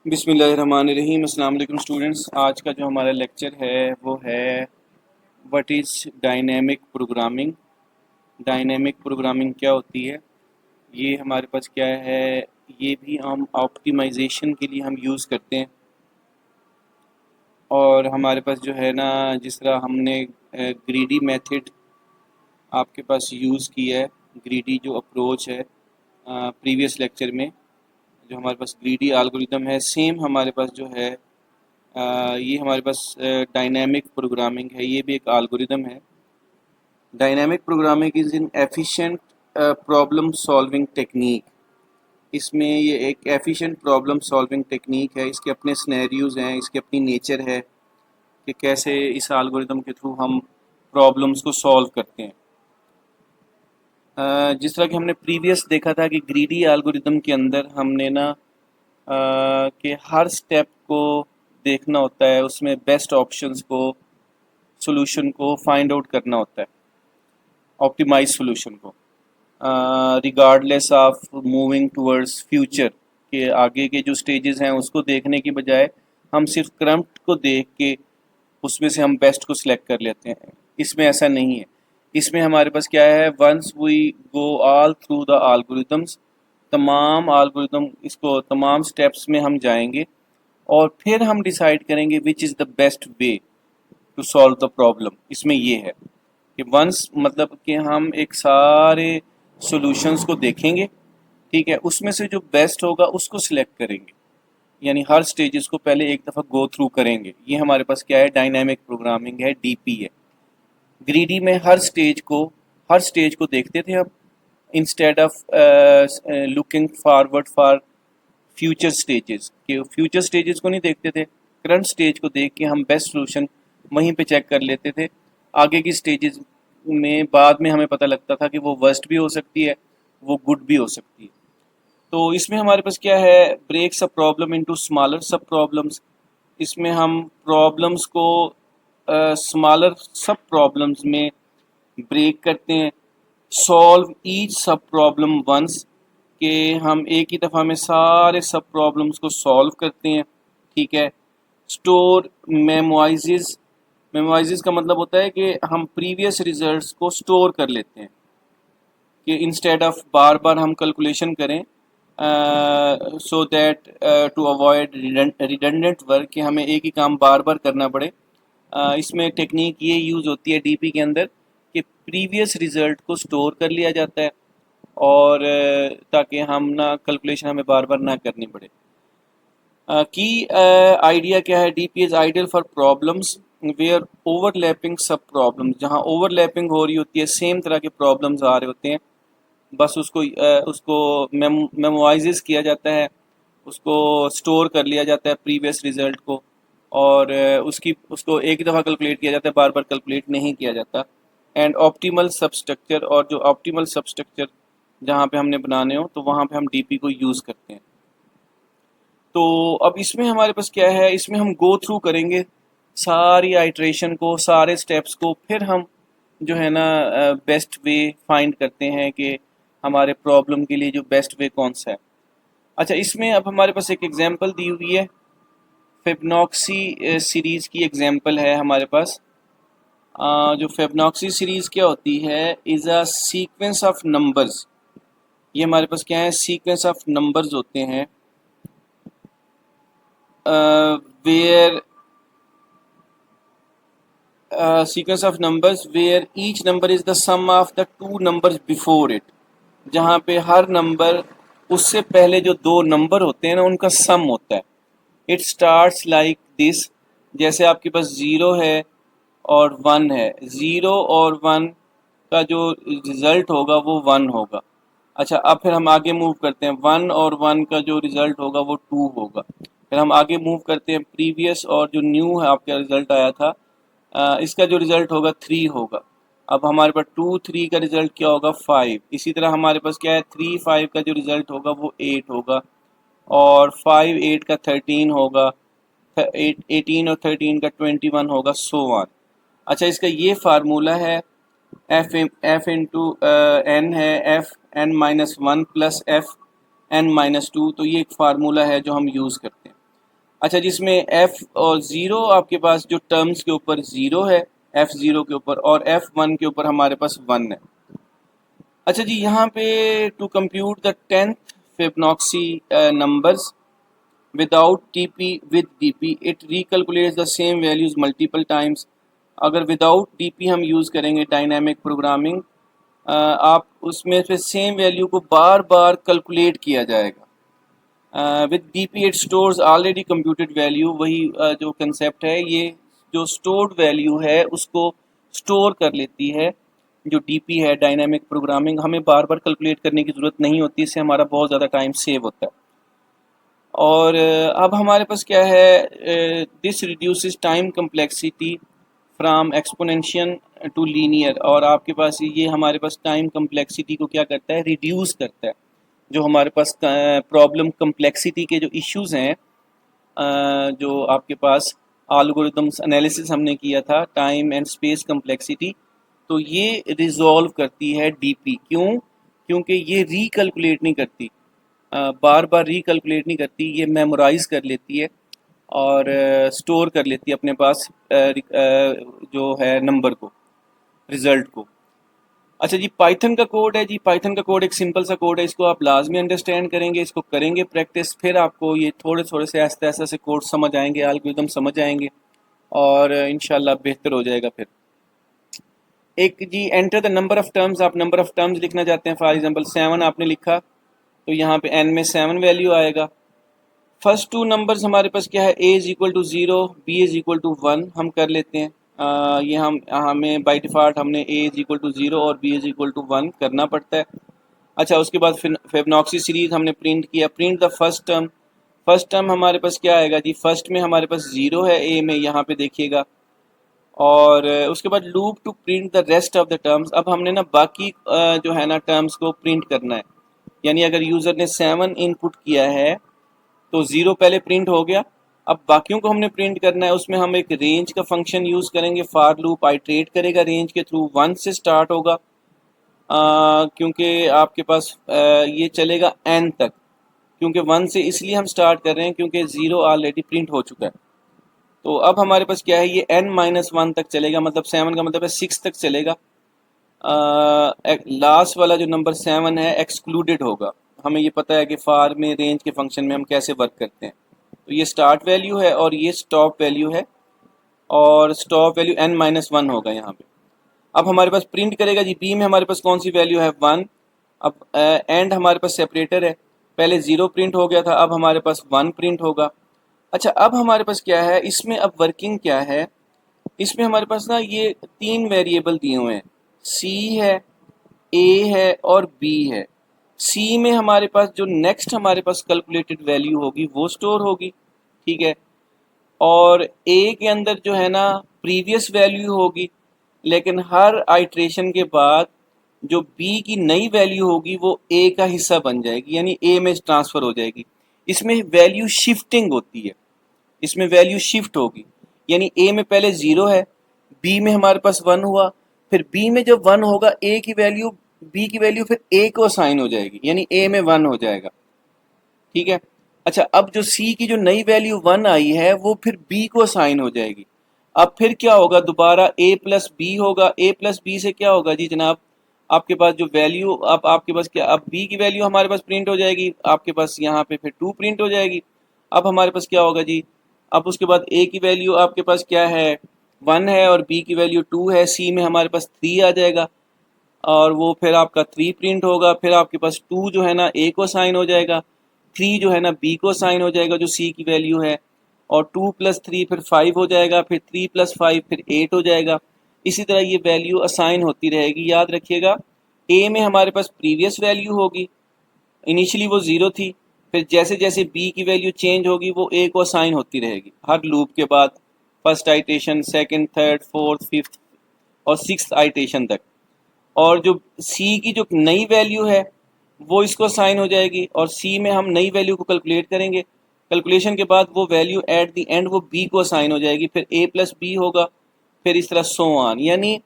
बिस्मिल्लाहिर्रहमानिर्रहीम। अस्सलाम वालेकुम स्टूडेंट्स। आज का जो हमारा लेक्चर है वो है what is dynamic programming. Dynamic programming क्या होती है, ये हमारे पास क्या है, ये भी हम ऑप्टिमाइजेशन के लिए हम यूज़ करते हैं। और हमारे पास जो है ना, जिस तरह हमने ग्रीडी मेथड आपके पास यूज़ किया है, ग्रीडी जो अप्रोच है प्रीवियस लेक्चर में, जो हमारे पास ग्रीडी एल्गोरिथम है, सेम हमारे पास जो है ये हमारे पास डायनेमिक प्रोग्रामिंग है। ये भी एक एल्गोरिदम है। Dynamic programming is in efficient problem solving technique. इसमें ये एक एफिशिएंट प्रॉब्लम सॉल्विंग टेक्निक है। इसके अपने सिनेरियोज़ हैं, इसकी अपनी नेचर है कि कैसे इस एल्गोरिदम के थ्रू हम प्रॉब्लम्स को सॉल्व करते हैं। जिस तरह कि हमने प्रीवियस देखा था कि ग्रीडी एल्गोरिदम के अंदर हमने ना कि हर स्टेप को देखना होता है, उसमें बेस्ट ऑप्शंस को, सॉल्यूशन को फाइंड आउट करना होता है, ऑप्टिमाइज सॉल्यूशन को, regardless of moving towards future के आगे के जो स्टेजेस हैं उसको देखने की बजाय हम सिर्फ करंट को देख के उसमें से हम बेस्ट को सिलेक्ट कर लेते हैं। इसमें ऐसा नहीं है। इसमें हमारे पास क्या है, once we go all through the algorithms, तमाम एल्गोरिथम, इसको तमाम स्टेप्स में हम जाएंगे और फिर हम डिसाइड करेंगे which is the best way to solve the problem. इसमें ये है कि वंस मतलब कि हम एक सारे सॉल्यूशंस को देखेंगे, ठीक है, उसमें से जो बेस्ट होगा उसको सिलेक्ट करेंगे। यानी हर स्टेजेस को पहले एक दफ़ा गो थ्रू करेंगे। ये हमारे पास क्या है, डायनामिक प्रोग्रामिंग है, डीपी है। ग्रीडी में हर स्टेज को देखते थे हम, instead of looking forward for future stages, कि फ्यूचर स्टेजेस को नहीं देखते थे, करंट स्टेज को देख के हम बेस्ट सॉल्यूशन वहीं पे चेक कर लेते थे। आगे की स्टेजेस में बाद में हमें पता लगता था कि वो वर्स्ट भी हो सकती है, वो गुड भी हो सकती है। तो इसमें हमारे पास क्या है, breaks a problem into smaller sub problems. इसमें हम प्रॉब्लम्स को स्मॉलर सब प्रॉब्लम्स में ब्रेक करते हैं। सॉल्व ईच सब प्रॉब्लम वंस, के हम एक ही दफ़ा में सारे सब प्रॉब्लम्स को सॉल्व करते हैं, ठीक है। स्टोर मेमोराइजेज, मेमोराइजेज का मतलब होता है कि हम प्रीवियस रिजल्ट्स को स्टोर कर लेते हैं, कि इंस्टेड ऑफ बार बार हम कैलकुलेशन करें, so that to avoid redundant work, कि हमें एक ही काम बार बार करना पड़े। इसमें टेक्निक ये यूज़ होती है डीपी के अंदर कि प्रीवियस रिज़ल्ट को स्टोर कर लिया जाता है और ताकि हम ना कैलकुलेशन हमें बार बार ना करनी पड़े। की आइडिया क्या है, DP is ideal for problems where overlapping sub problems, जहाँ ओवरलैपिंग हो रही होती है, सेम तरह के प्रॉब्लम्स आ रहे होते हैं, बस उसको मेमोराइज किया जाता है, उसको स्टोर कर लिया जाता है प्रीवियस रिजल्ट को, और उसको एक ही दफ़ा कैलकुलेट किया जाता है, बार बार कैलकुलेट नहीं किया जाता। एंड ऑप्टिमल सबस्ट्रक्चर, और जो ऑप्टिमल सबस्ट्रक्चर जहाँ पे हमने बनाने हो तो वहाँ पे हम डीपी को यूज़ करते हैं। तो अब इसमें हमारे पास क्या है, इसमें हम गो थ्रू करेंगे सारी आइट्रेशन को, सारे स्टेप्स को, फिर हम जो है ना बेस्ट वे फाइंड करते हैं कि हमारे प्रॉब्लम के लिए जो बेस्ट वे कौन सा है। अच्छा, इसमें अब हमारे पास एक एग्जांपल दी हुई है, फिबोनाची सीरीज़ की एग्जांपल है हमारे पास। जो फिबोनाची सीरीज़ क्या होती है, is a sequence of numbers. ये हमारे पास क्या है, सीक्वेंस ऑफ नंबर्स होते हैं, where sequence of numbers where each number is the sum of the two numbers before it, जहाँ पे हर नंबर उससे पहले जो दो नंबर होते हैं ना उनका सम होता है। इट स्टार्ट्स लाइक दिस, जैसे आपके पास ज़ीरो है और वन है, ज़ीरो और वन का जो रिज़ल्ट होगा वो वन होगा। अच्छा, अब फिर हम आगे मूव करते हैं, वन और वन का जो रिज़ल्ट होगा वो टू होगा। फिर हम आगे मूव करते हैं, प्रीवियस और जो न्यू है आपका रिज़ल्ट आया था, इसका जो रिज़ल्ट होगा थ्री होगा। अब हमारे पास टू थ्री का रिज़ल्ट क्या होगा, फाइव। इसी तरह हमारे पास क्या है, थ्री फाइव का जो रिज़ल्ट होगा वो एट होगा, और फाइव एट का थर्टीन होगा, एट एटीन और थर्टीन का 21 होगा, सो वन। अच्छा, इसका ये फार्मूला है, एफ इंटू एन है, F N minus one plus F N minus two. तो ये एक फार्मूला है जो हम यूज़ करते हैं। अच्छा, जिसमें एफ और ज़ीरो आपके पास जो टर्म्स के ऊपर ज़ीरो है, एफ ज़ीरो के ऊपर, और एफ वन के ऊपर हमारे पास वन है। अच्छा जी, यहाँ पे to compute the 10th Fibonacci numbers without DP with DP it recalculates the same values multiple times. अगर विदाउट डीपी हम यूज़ करेंगे डायनामिक प्रोग्रामिंग, आप उसमें से सेम वैल्यू को बार बार कैलकुलेट किया जाएगा। With DP it stores already computed value, वही जो कंसेप्ट है, ये जो स्टोर्ड वैल्यू है उसको स्टोर कर लेती है। जो डीपी है डायनामिक प्रोग्रामिंग, हमें बार बार कैलकुलेट करने की ज़रूरत नहीं होती, इससे हमारा बहुत ज़्यादा टाइम सेव होता है। और अब हमारे पास क्या है, this reduces time complexity from exponential to linear. और आपके पास ये हमारे पास टाइम कम्प्लेक्सिटी को क्या करता है, रिड्यूस करता है। जो हमारे पास प्रॉब्लम कम्प्लेक्सिटी के जो इश्यूज हैं, जो आपके पास एल्गोरिथम्स एनालिसिस हमने किया था, टाइम एंड स्पेस कम्प्लेक्सिटी, तो ये रिजॉल्व करती है डीपी। क्यों? क्योंकि ये रिकैलकुलेट नहीं करती, बार बार रिकैलकुलेट नहीं करती, ये मेमोराइज कर लेती है और स्टोर कर लेती है अपने पास जो है नंबर को, रिजल्ट को। अच्छा जी, पाइथन का कोड है जी। पाइथन का कोड एक सिंपल सा कोड है, इसको आप लाजमी अंडरस्टैंड करेंगे, इसको करेंगे प्रैक्टिस, फिर आपको ये थोड़े थोड़े से आस्ते आस्ते से कोड समझ आएंगे, एल्गोरिथम समझ आएंगे और इंशाल्लाह बेहतर हो जाएगा। फिर एक जी, enter the number of terms, आप नंबर ऑफ टर्म्स लिखना चाहते हैं। फॉर एग्जांपल 7 आपने लिखा, तो यहाँ पे n में 7 वैल्यू आएगा। फर्स्ट टू नंबर्स हमारे पास क्या है, a is equal to 0, b is equal to 1, हम कर लेते हैं। ये हमें बाई डिफ़ॉल्ट हमने a इज इक्वल टू 0 और b इज इक्वल टू 1 करना पड़ता है। अच्छा, उसके बाद फिबोनाची सीरीज हमने प्रिंट किया, print the first term. First term हमारे पास क्या आएगा जी, फर्स्ट में हमारे पास 0 है a में, यहाँ पे देखिएगा। और उसके बाद loop to print the rest of the terms. अब हमने ना बाकी जो है ना टर्म्स को प्रिंट करना है। यानी अगर यूज़र ने 7 इनपुट किया है तो 0 पहले प्रिंट हो गया, अब बाकियों को हमने प्रिंट करना है। उसमें हम एक रेंज का फंक्शन यूज़ करेंगे, फॉर लूप आइट्रेट करेगा रेंज के थ्रू, 1 से स्टार्ट होगा, क्योंकि आपके पास ये चलेगा n तक। क्योंकि 1 से इसलिए हम स्टार्ट कर रहे हैं क्योंकि 0 ऑलरेडी प्रिंट हो चुका है। तो अब हमारे पास क्या है, ये n-1 तक चलेगा, मतलब 7 का मतलब है 6 तक चलेगा। लास्ट वाला जो नंबर 7 है एक्सक्लूडेड होगा। हमें ये पता है कि फार में रेंज के फंक्शन में हम कैसे वर्क करते हैं। तो ये स्टार्ट वैल्यू है और ये स्टॉप वैल्यू है, और स्टॉप वैल्यू n-1 होगा यहाँ पे। अब हमारे पास प्रिंट करेगा जी, बी में हमारे पास कौन सी वैल्यू है, 1। अब एंड हमारे पास सेपरेटर है, पहले 0 प्रिंट हो गया था, अब हमारे पास 1 प्रिंट होगा। अच्छा, अब हमारे पास क्या है, इसमें अब वर्किंग क्या है, इसमें हमारे पास ना ये 3 वेरिएबल दिए हुए हैं, सी है, ए है और बी है। सी में हमारे पास जो नेक्स्ट हमारे पास कैलकुलेटेड वैल्यू होगी वो स्टोर होगी, ठीक है। और ए के अंदर जो है ना प्रीवियस वैल्यू होगी, लेकिन हर आइट्रेशन के बाद जो बी की नई वैल्यू होगी वो ए का हिस्सा बन जाएगी, यानी ए में ट्रांसफ़र हो जाएगी। इसमें वैल्यू शिफ्टिंग होती है, इसमें वैल्यू शिफ्ट होगी। यानी ए में पहले 0 है, बी में हमारे पास 1 हुआ, फिर बी में जब 1 होगा ए की वैल्यू, बी की वैल्यू फिर ए को असाइन हो जाएगी, यानी ए में 1 हो जाएगा, ठीक है। अच्छा, अब जो सी की जो नई वैल्यू 1 आई है वो फिर बी को असाइन हो जाएगी। अब फिर क्या होगा, दोबारा ए प्लस बी होगा, ए प्लस बी से क्या होगा जी जनाब, आपके पास जो वैल्यू, अब आपके पास क्या, अब बी की वैल्यू हमारे पास प्रिंट हो जाएगी, आपके पास यहाँ पे फिर 2 प्रिंट हो जाएगी। अब हमारे पास क्या होगा जी, अब उसके बाद ए की वैल्यू आपके पास क्या है, 1 है, और बी की वैल्यू 2 है, सी में हमारे पास 3 आ जाएगा, और वो फिर आपका 3 प्रिंट होगा। फिर आपके पास 2 जो है ना ए को साइन हो जाएगा, 3 जो है ना बी को साइन हो जाएगा जो सी की वैल्यू है, और 2 + 3 फिर 5 हो जाएगा, फिर 3 + 5 फिर 8 हो जाएगा। इसी तरह ये वैल्यू असाइन होती रहेगी। याद रखिएगा, ए में हमारे पास प्रीवियस वैल्यू होगी, इनिशियली वो 0 थी, फिर जैसे जैसे बी की वैल्यू चेंज होगी वो ए को असाइन होती रहेगी हर लूप के बाद, first iteration, second, third, fourth, fifth और सिक्स्थ आइटेशन तक। और जो सी की जो नई वैल्यू है वो इसको साइन हो जाएगी, और सी में हम नई वैल्यू को कैलकुलेट करेंगे, कैलकुलेशन के बाद वो वैल्यू एट द एंड वो बी को साइन हो जाएगी, फिर ए प्लस बी होगा, फिर इस तरह सो ऑन। यानी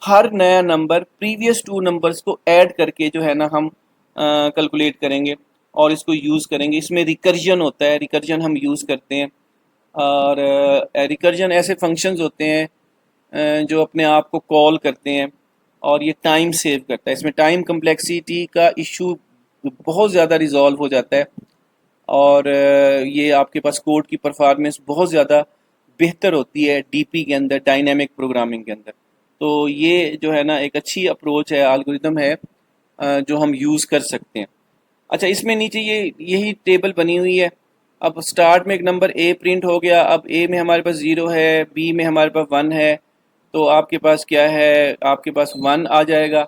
हर नया नंबर प्रीवियस 2 नंबर्स को ऐड करके जो है ना हम कैलकुलेट करेंगे और इसको यूज़ करेंगे। इसमें रिकर्जन होता है, रिकर्जन हम यूज़ करते हैं। और रिकर्जन ऐसे फंक्शंस होते हैं जो अपने आप को कॉल करते हैं और ये टाइम सेव करता है। इसमें टाइम कम्प्लेक्सिटी का इशू बहुत ज़्यादा रिजॉल्व हो जाता है और ये आपके पास कोड की परफॉर्मेंस बहुत ज़्यादा बेहतर होती है डीपी के अंदर, डायनेमिक प्रोग्रामिंग के अंदर। तो ये जो है ना एक अच्छी अप्रोच है, एल्गोरिदम है जो हम यूज़ कर सकते हैं। अच्छा, इसमें नीचे ये यही टेबल बनी हुई है। अब स्टार्ट में एक नंबर ए प्रिंट हो गया, अब ए में हमारे पास ज़ीरो है, बी में हमारे पास वन है, तो आपके पास क्या है, आपके पास वन आ जाएगा।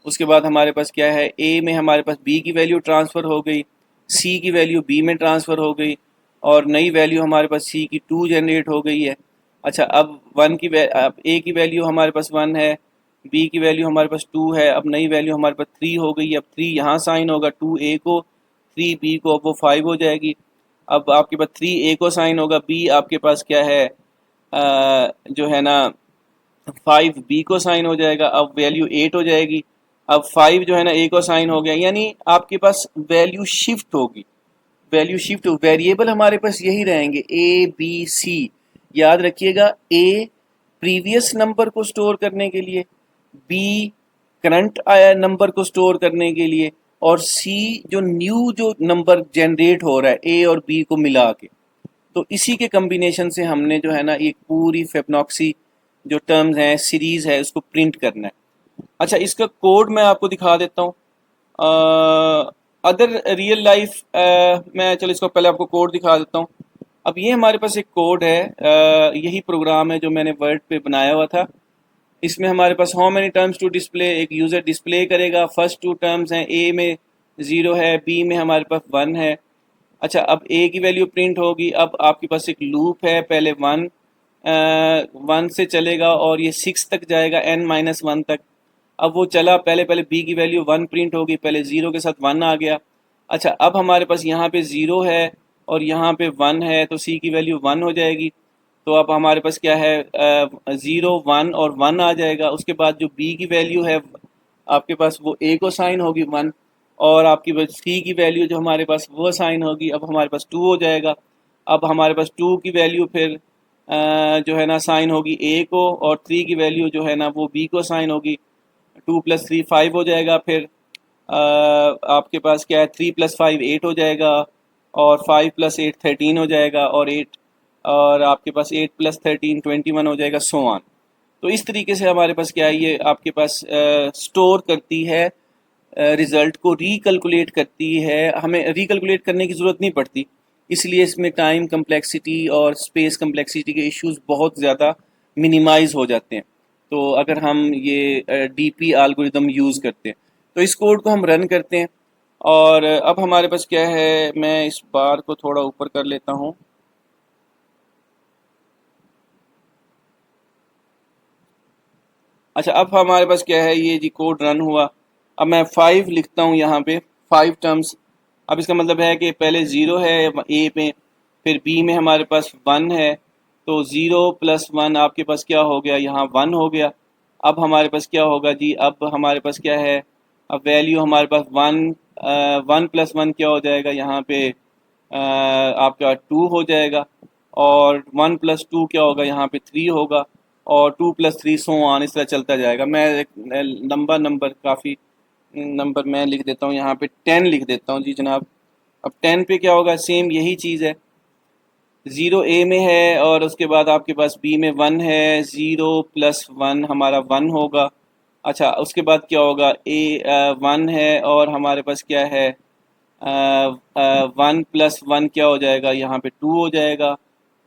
उसके बाद हमारे पास क्या है, ए में हमारे पास बी की वैल्यू ट्रांसफ़र हो गई, सी की वैल्यू बी में ट्रांसफ़र हो गई और नई वैल्यू हमारे पास सी की टू जनरेट हो गई है। अच्छा, अब ए की वैल्यू हमारे पास वन है, बी की वैल्यू हमारे पास टू है, अब नई वैल्यू हमारे पास थ्री हो गई है। अब थ्री यहाँ साइन होगा टू ए को, थ्री बी को, अब वो फाइव हो जाएगी। अब आपके पास थ्री ए को साइन होगा, बी आपके पास क्या है जो है ना फाइव बी को साइन हो जाएगा, अब वैल्यू एट हो जाएगी। अब फाइव जो है ना ए को साइन हो गया, यानी आपके पास वैल्यू शिफ्ट होगी। वैल्यू शिफ्ट हो, वेरिएबल हमारे पास यही रहेंगे ए बी सी। याद रखिएगा, ए प्रीवियस नंबर को स्टोर करने के लिए, बी करंट आया नंबर को स्टोर करने के लिए और सी जो नंबर जनरेट हो रहा है ए और बी को मिला के। तो इसी के कम्बिनेशन से हमने जो है ना एक पूरी फिबोनाची जो टर्म्स हैं, सीरीज है, उसको प्रिंट करना है। अच्छा, इसका कोड मैं आपको दिखा देता हूँ। अदर रियल लाइफ मैं चलो इसको पहले आपको कोड दिखा देता हूँ। अब ये हमारे पास एक कोड है, यही प्रोग्राम है जो मैंने वर्ड पे बनाया हुआ था। इसमें हमारे पास how many terms to display, एक यूज़र डिस्प्ले करेगा। फर्स्ट टू टर्म्स हैं, ए में ज़ीरो है, बी में हमारे पास वन है। अच्छा, अब ए की वैल्यू प्रिंट होगी। अब आपके पास एक लूप है, पहले वन से चलेगा और ये सिक्स तक जाएगा, एन माइनस वन तक। अब वो चला, पहले पहले बी की वैल्यू वन प्रिंट होगी, पहले ज़ीरो के साथ वन आ गया। अच्छा, अब हमारे पास यहाँ पे ज़ीरो है और यहाँ पे वन है, तो सी की वैल्यू वन हो जाएगी। तो अब हमारे पास क्या है, ज़ीरो वन और वन आ जाएगा। उसके बाद जो बी की वैल्यू है आपके पास वो ए को साइन होगी वन, और आपकी सी की वैल्यू जो हमारे पास वो साइन होगी, अब हमारे पास टू हो जाएगा। अब हमारे पास टू की वैल्यू फिर जो है ना साइन होगी ए को, और थ्री की वैल्यू जो है ना वो बी को साइन होगी। टू प्लस थ्री फाइव हो जाएगा। फिर आपके पास क्या है, थ्री प्लस फाइव एट हो जाएगा, और फाइव प्लस एट थर्टीन हो जाएगा, और आपके पास एट प्लस थर्टीन 21 हो जाएगा, सो ऑन। तो इस तरीके से हमारे पास क्या है, ये आपके पास स्टोर करती है, रिज़ल्ट को रीकैलकुलेट करती है। हमें रीकैलकुलेट करने की ज़रूरत नहीं पड़ती, इसलिए इसमें टाइम कम्प्लेक्सिटी और स्पेस कम्प्लेक्सिटी के इश्यूज बहुत ज़्यादा मिनिमाइज हो जाते हैं। तो अगर हम ये डीपी एल्गोरिदम यूज़ करते हैं, तो इस कोड को हम रन करते हैं। और अब हमारे पास क्या है, मैं इस बार को थोड़ा ऊपर कर लेता हूँ। अच्छा, अब हमारे पास क्या है, ये जी कोड रन हुआ। अब मैं फाइव लिखता हूँ यहाँ पे, फाइव टर्म्स। अब इसका मतलब है कि पहले ज़ीरो है ए में, फिर बी में हमारे पास वन है, तो ज़ीरो प्लस वन आपके पास क्या हो गया, यहाँ वन हो गया। अब हमारे पास क्या होगा जी, अब हमारे पास क्या है, अब वैल्यू हमारे पास वन, वन प्लस वन क्या हो जाएगा यहाँ पे, आपका टू हो जाएगा, और वन प्लस टू क्या होगा यहाँ पे, थ्री होगा, और two plus three so on, इस तरह चलता जाएगा। मैं एक लंबा नंबर, काफ़ी नंबर मैं लिख देता हूँ यहाँ पे, टेन लिख देता हूँ जी जनाब। अब टेन पे क्या होगा, सेम यही चीज़ है, ज़ीरो ए में है और उसके बाद आपके पास बी में वन है, ज़ीरो प्लस वन हमारा वन होगा। अच्छा, उसके बाद क्या होगा, ए वन है और हमारे पास क्या है, वन प्लस वन क्या हो जाएगा, यहाँ पे टू हो जाएगा।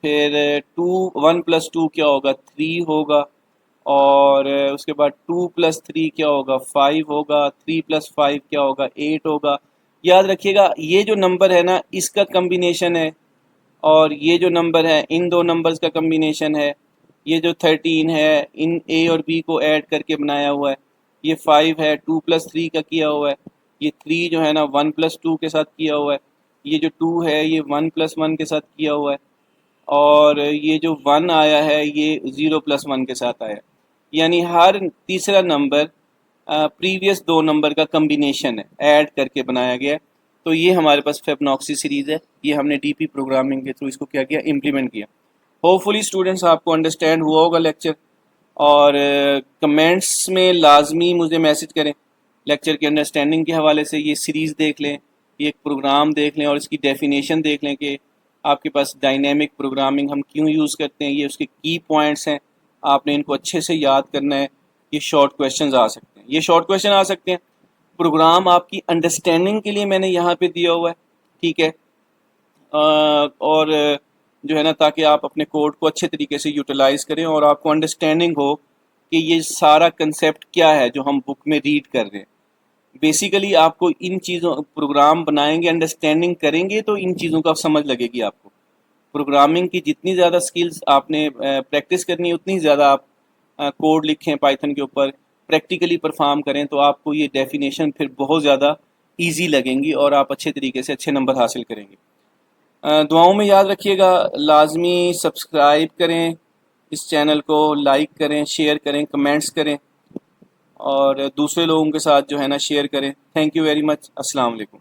फिर टू, वन प्लस टू क्या होगा, थ्री होगा, और उसके बाद टू प्लस थ्री क्या होगा, फाइव होगा, थ्री प्लस फाइव क्या होगा, एट होगा। याद रखिएगा, ये जो नंबर है ना इसका कम्बिनेशन है, और ये जो नंबर है इन दो नंबर्स का कम्बिनेशन है। ये जो थर्टीन है इन ए और बी को ऐड करके बनाया हुआ है। ये फाइव है, टू प्लस थ्री का किया हुआ है। ये थ्री जो है ना वन प्लस टू के साथ किया हुआ है। ये जो टू है ये वन प्लस वन के साथ किया हुआ है, और ये जो वन आया है ये ज़ीरो प्लस वन के साथ आया है। यानी हर तीसरा नंबर प्रीवियस दो नंबर का कम्बिनेशन है, ऐड करके बनाया गया है। तो ये हमारे पास फिबोनाची सीरीज़ है, ये हमने डीपी प्रोग्रामिंग के थ्रू इसको क्या किया, इम्प्लीमेंट किया। होपफुली स्टूडेंट्स आपको अंडरस्टैंड हुआ होगा लेक्चर, और कमेंट्स में लाजमी मुझे मैसेज करें लेक्चर के अंडरस्टैंडिंग के हवाले से। ये सीरीज़ देख लें, ये एक प्रोग्राम देख लें और इसकी डेफिनेशन देख लें कि आपके पास डायनेमिक प्रोग्रामिंग हम क्यों यूज़ करते हैं, ये उसके की पॉइंट्स हैं, आपने इनको अच्छे से याद करना है। ये शॉर्ट क्वेश्चन आ सकते हैं, ये शॉर्ट क्वेश्चन आ सकते हैं। प्रोग्राम आपकी अंडरस्टैंडिंग के लिए मैंने यहाँ पे दिया हुआ है, ठीक है। और जो है ना, ताकि आप अपने कोड को अच्छे तरीके से यूटिलाइज़ करें और आपको अंडरस्टैंडिंग हो कि ये सारा कंसेप्ट क्या है जो हम बुक में रीड कर रहे हैं। बेसिकली आपको इन चीज़ों, प्रोग्राम बनाएंगे, अंडरस्टैंडिंग करेंगे तो इन चीज़ों का समझ लगेगी आपको। प्रोग्रामिंग की जितनी ज़्यादा स्किल्स आपने प्रैक्टिस करनी है, उतनी ज़्यादा आप कोड लिखें पाइथन के ऊपर, प्रैक्टिकली परफॉर्म करें, तो आपको ये डेफिनेशन फिर बहुत ज़्यादा ईजी लगेंगी और आप अच्छे तरीके से अच्छे नंबर हासिल करेंगे। दुआओं में याद रखिएगा, लाजमी सब्सक्राइब करें इस चैनल को, लाइक करें, शेयर करें, कमेंट्स करें और दूसरे लोगों के साथ जो है ना शेयर करें। Thank you very much. अस्सलाम वालेकुम।